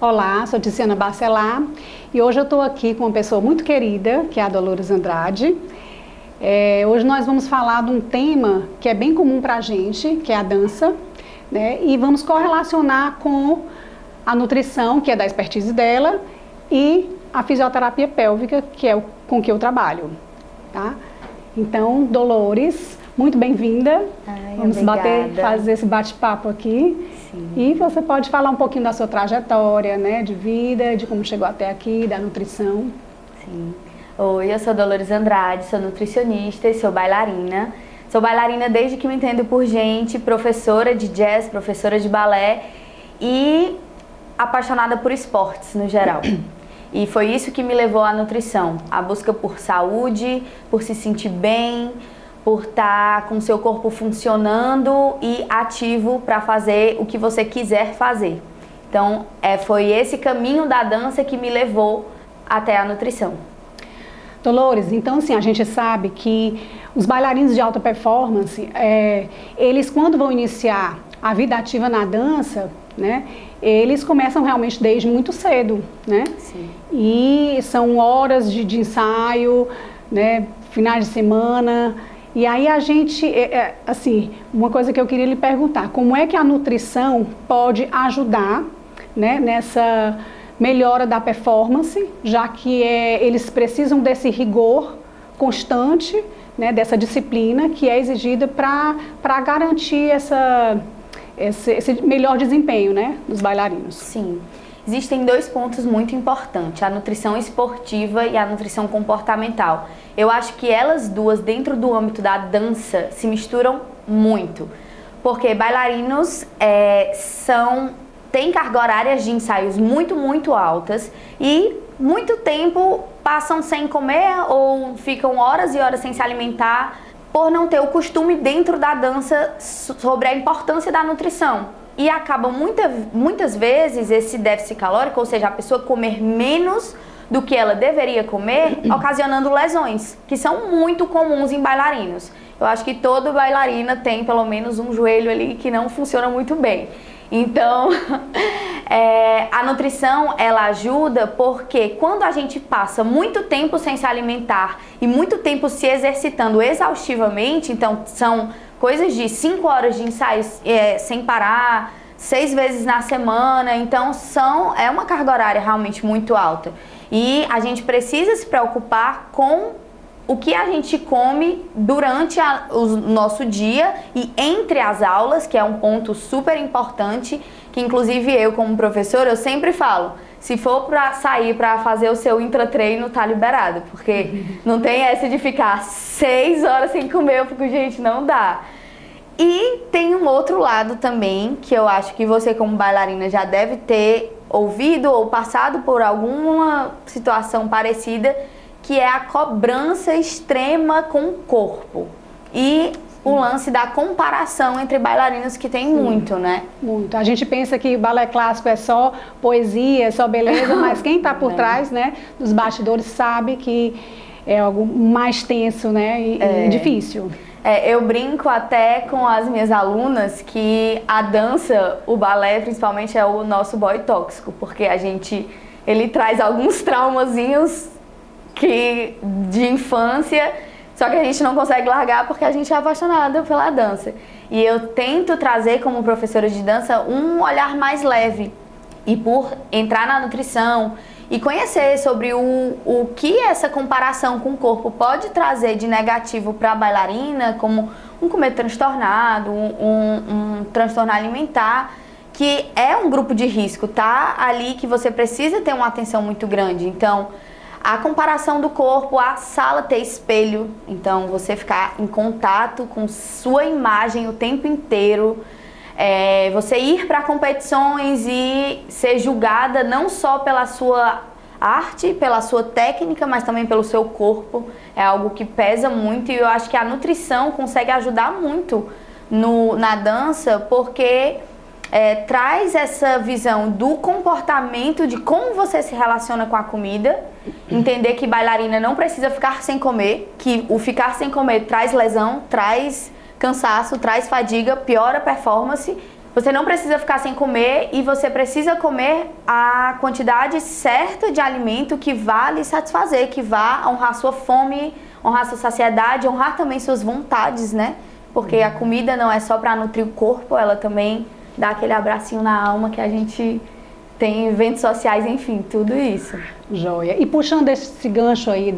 Olá, sou Tiziana Bacelar e hoje eu estou aqui com uma pessoa muito querida, que é a Dolores Andrade. Hoje nós vamos falar de um tema que é bem comum para a gente, que é a dança, né? E vamos correlacionar com a nutrição, que é da expertise dela, e a fisioterapia pélvica, que é com que eu trabalho, tá? Então, Dolores, muito bem-vinda. Vamos fazer esse bate-papo aqui. Sim. E você pode falar um pouquinho da sua trajetória, né, de vida, de como chegou até aqui, da nutrição. Sim. Oi, eu sou Dolores Andrade, sou nutricionista e sou bailarina. Sou bailarina desde que me entendo por gente, professora de jazz, professora de balé e apaixonada por esportes no geral. E foi isso que me levou à nutrição, a busca por saúde, por se sentir bem, por estar com o seu corpo funcionando e ativo para fazer o que você quiser fazer. Então, foi esse caminho da dança que me levou até a nutrição. Dolores, então assim, a gente sabe que os bailarinos de alta performance, eles quando vão iniciar a vida ativa na dança, né, eles começam realmente desde muito cedo, né? Sim. E são horas de ensaio, né, finais de semana. E aí a gente, assim, uma coisa que eu queria lhe perguntar, como é que a nutrição pode ajudar, né, nessa melhora da performance, já que eles precisam desse rigor constante, né, dessa disciplina que é exigida para garantir esse melhor desempenho, né, dos bailarinos. Sim. Existem dois pontos muito importantes, a nutrição esportiva e a nutrição comportamental. Eu acho que elas duas, dentro do âmbito da dança, se misturam muito. Porque bailarinos têm carga horária de ensaios muito, muito altas e muito tempo passam sem comer ou ficam horas e horas sem se alimentar por não ter o costume dentro da dança sobre a importância da nutrição. E acaba muitas vezes esse déficit calórico, ou seja, a pessoa comer menos do que ela deveria comer, ocasionando lesões, que são muito comuns em bailarinos. Eu acho que toda bailarina tem pelo menos um joelho ali que não funciona muito bem. Então, a nutrição, ela ajuda porque quando a gente passa muito tempo sem se alimentar e muito tempo se exercitando exaustivamente, então são coisas de 5 horas de ensaios sem parar, 6 vezes na semana, então é uma carga horária realmente muito alta. E a gente precisa se preocupar com o que a gente come durante o nosso dia e entre as aulas, que é um ponto super importante, que inclusive eu como professora, eu sempre falo, se for para sair para fazer o seu intratreino, tá liberado, porque não tem essa de ficar 6 horas sem comer, porque, gente, não dá. E tem um outro lado também, que eu acho que você como bailarina já deve ter ouvido ou passado por alguma situação parecida, que é a cobrança extrema com o corpo. E o lance da comparação entre bailarinos, que tem muito, né? Muito. A gente pensa que balé clássico é só poesia, é só beleza, mas quem está por trás, né, dos bastidores sabe que é algo mais tenso, né, e difícil. Eu brinco até com as minhas alunas que a dança, o balé principalmente, é o nosso boy tóxico, porque ele traz alguns traumazinhos de infância, só que a gente não consegue largar porque a gente é apaixonada pela dança. E eu tento trazer como professora de dança um olhar mais leve. E por entrar na nutrição e conhecer sobre o que essa comparação com o corpo pode trazer de negativo para a bailarina, como um comer transtornado, um transtorno alimentar, que é um grupo de risco, tá? Ali que você precisa ter uma atenção muito grande. Então, a comparação do corpo, a sala ter espelho, então você ficar em contato com sua imagem o tempo inteiro, você ir para competições e ser julgada não só pela sua arte, pela sua técnica, mas também pelo seu corpo, é algo que pesa muito e eu acho que a nutrição consegue ajudar muito na dança, porque traz essa visão do comportamento, de como você se relaciona com a comida, entender que bailarina não precisa ficar sem comer, que o ficar sem comer traz lesão, traz cansaço, traz fadiga, piora a performance, Você não precisa ficar sem comer e você precisa comer a quantidade certa de alimento que vá lhe satisfazer, que vá honrar sua fome, honrar sua saciedade, honrar também suas vontades, né? Porque a comida não é só para nutrir o corpo, ela também dá aquele abracinho na alma que a gente tem, eventos sociais, enfim, tudo isso. Joia. E puxando esse gancho aí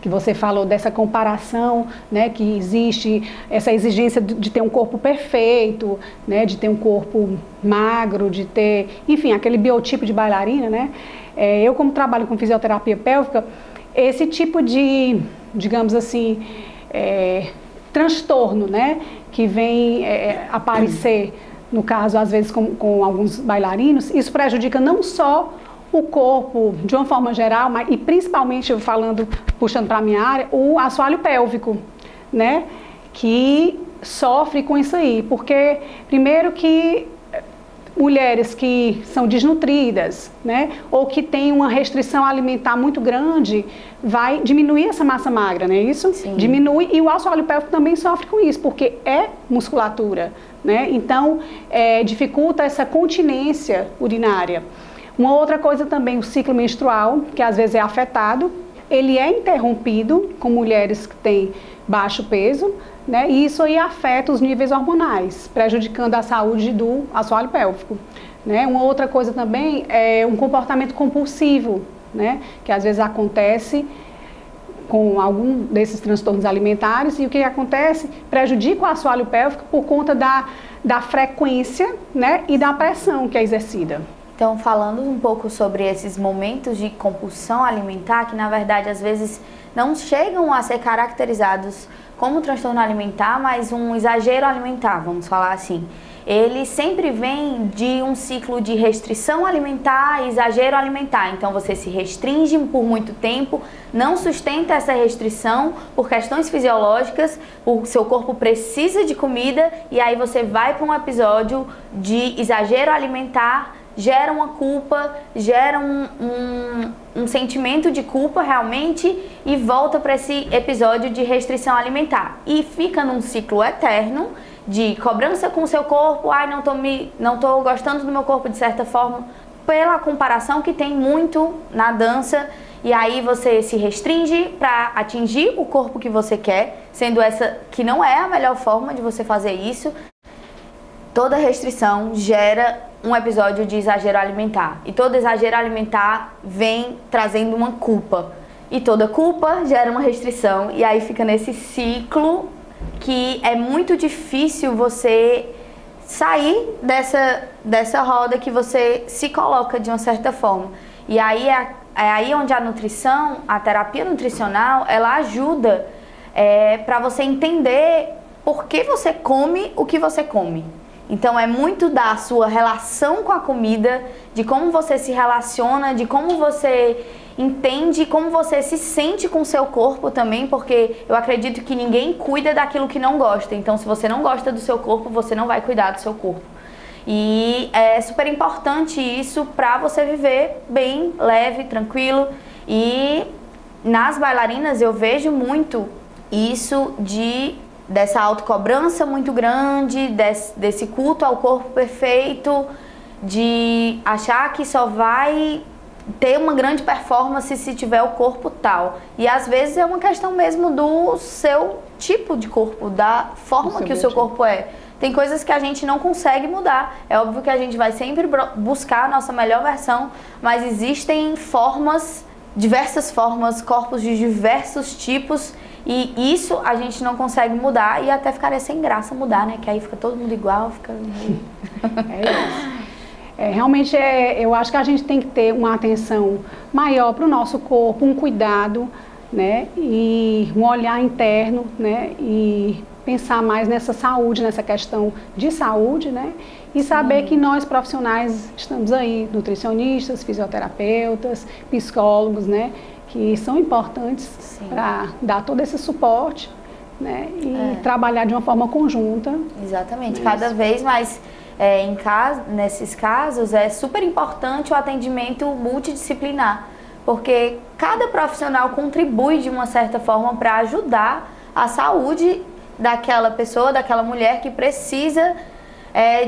que você falou dessa comparação, né, que existe essa exigência de ter um corpo perfeito, né, de ter um corpo magro, de ter, enfim, aquele biotipo de bailarina, né? Eu, como trabalho com fisioterapia pélvica, esse tipo de, digamos assim, transtorno, né, que vem aparecer, no caso, às vezes, com alguns bailarinos, isso prejudica não só o corpo de uma forma geral, mas, e principalmente, puxando para a minha área, o assoalho pélvico, né? Que sofre com isso aí. Porque, primeiro que mulheres que são desnutridas, né? Ou que têm uma restrição alimentar muito grande, vai diminuir essa massa magra, não é isso? Sim. Diminui, e o assoalho pélvico também sofre com isso, porque é musculatura, né? Então, dificulta essa continência urinária. Uma outra coisa também, o ciclo menstrual, que às vezes é afetado, ele é interrompido com mulheres que têm baixo peso, né? E isso aí afeta os níveis hormonais, prejudicando a saúde do assoalho pélvico, né? Uma outra coisa também é um comportamento compulsivo, né? Que às vezes acontece com algum desses transtornos alimentares, e o que acontece? Prejudica o assoalho pélvico por conta da frequência, né, e da pressão que é exercida. Então, falando um pouco sobre esses momentos de compulsão alimentar, que na verdade às vezes não chegam a ser caracterizados como transtorno alimentar, mas um exagero alimentar, vamos falar assim. Ele sempre vem de um ciclo de restrição alimentar e exagero alimentar. Então você se restringe por muito tempo, não sustenta essa restrição por questões fisiológicas, o seu corpo precisa de comida e aí você vai para um episódio de exagero alimentar, gera uma culpa, gera um sentimento de culpa realmente e volta para esse episódio de restrição alimentar. E fica num ciclo eterno de cobrança com o seu corpo, não tô gostando do meu corpo de certa forma, pela comparação que tem muito na dança, e aí você se restringe para atingir o corpo que você quer, sendo essa que não é a melhor forma de você fazer isso. Toda restrição gera um episódio de exagero alimentar, e todo exagero alimentar vem trazendo uma culpa, e toda culpa gera uma restrição, e aí fica nesse ciclo que é muito difícil você sair dessa roda que você se coloca de uma certa forma. E aí é aí onde a nutrição, a terapia nutricional, ela ajuda para você entender por que você come o que você come. Então é muito da sua relação com a comida, de como você se relaciona, de como você entende, como você se sente com o seu corpo também, porque eu acredito que ninguém cuida daquilo que não gosta. Então se você não gosta do seu corpo, você não vai cuidar do seu corpo. E é super importante isso para você viver bem, leve, tranquilo. E nas bailarinas eu vejo muito isso dessa autocobrança muito grande, desse culto ao corpo perfeito, de achar que só vai ter uma grande performance se tiver o corpo tal. E às vezes é uma questão mesmo do seu tipo de corpo, da forma que o seu corpo é. Tem coisas que a gente não consegue mudar. É óbvio que a gente vai sempre buscar a nossa melhor versão, mas existem formas, diversas formas, corpos de diversos tipos, e isso a gente não consegue mudar, e até ficaria sem graça mudar, né? Que aí fica todo mundo igual, fica... É isso. Realmente, eu acho que a gente tem que ter uma atenção maior para o nosso corpo, um cuidado, né? E um olhar interno, né? E pensar mais nessa saúde, nessa questão de saúde, né? E saber que nós profissionais estamos aí, nutricionistas, fisioterapeutas, psicólogos, né? Que são importantes para dar todo esse suporte, né? E trabalhar de uma forma conjunta. Exatamente, cada vez mais nesses casos é super importante o atendimento multidisciplinar, porque cada profissional contribui de uma certa forma para ajudar a saúde daquela pessoa, daquela mulher que precisa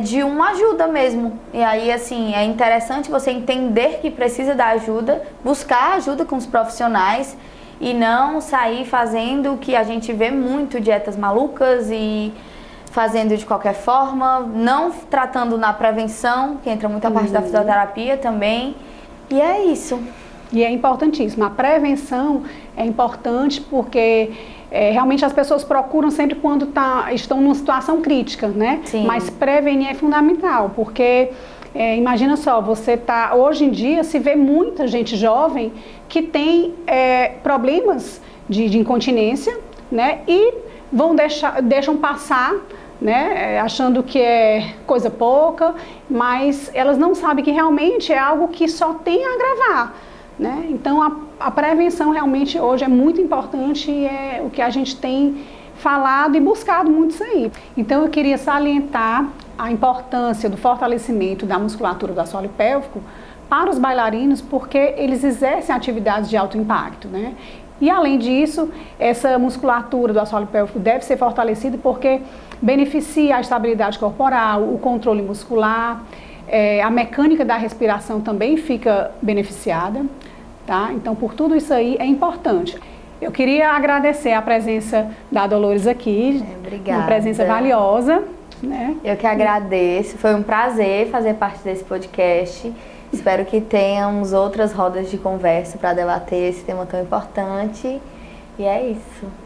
de uma ajuda mesmo. E aí, assim, é interessante você entender que precisa da ajuda, buscar ajuda com os profissionais e não sair fazendo o que a gente vê muito, dietas malucas e fazendo de qualquer forma, não tratando na prevenção, que entra muito a parte da fisioterapia também. E é isso. E é importantíssimo. A prevenção é importante porque realmente as pessoas procuram sempre quando estão numa situação crítica, né? Sim. Mas prevenir é fundamental, porque imagina só, hoje em dia se vê muita gente jovem que tem problemas de incontinência, né? E deixam passar, né, achando que é coisa pouca, mas elas não sabem que realmente é algo que só tem a agravar, né? Então a prevenção realmente hoje é muito importante e é o que a gente tem falado e buscado muito isso aí. Então eu queria salientar a importância do fortalecimento da musculatura do assoalho pélvico para os bailarinos, porque eles exercem atividades de alto impacto, né? E além disso, essa musculatura do assoalho pélvico deve ser fortalecida porque beneficia a estabilidade corporal, o controle muscular, a mecânica da respiração também fica beneficiada, tá? Então, por tudo isso aí é importante. Eu queria agradecer a presença da Dolores aqui, obrigada. Uma presença valiosa, né? Eu que agradeço, foi um prazer fazer parte desse podcast. Espero que tenhamos outras rodas de conversa para debater esse tema tão importante. E é isso.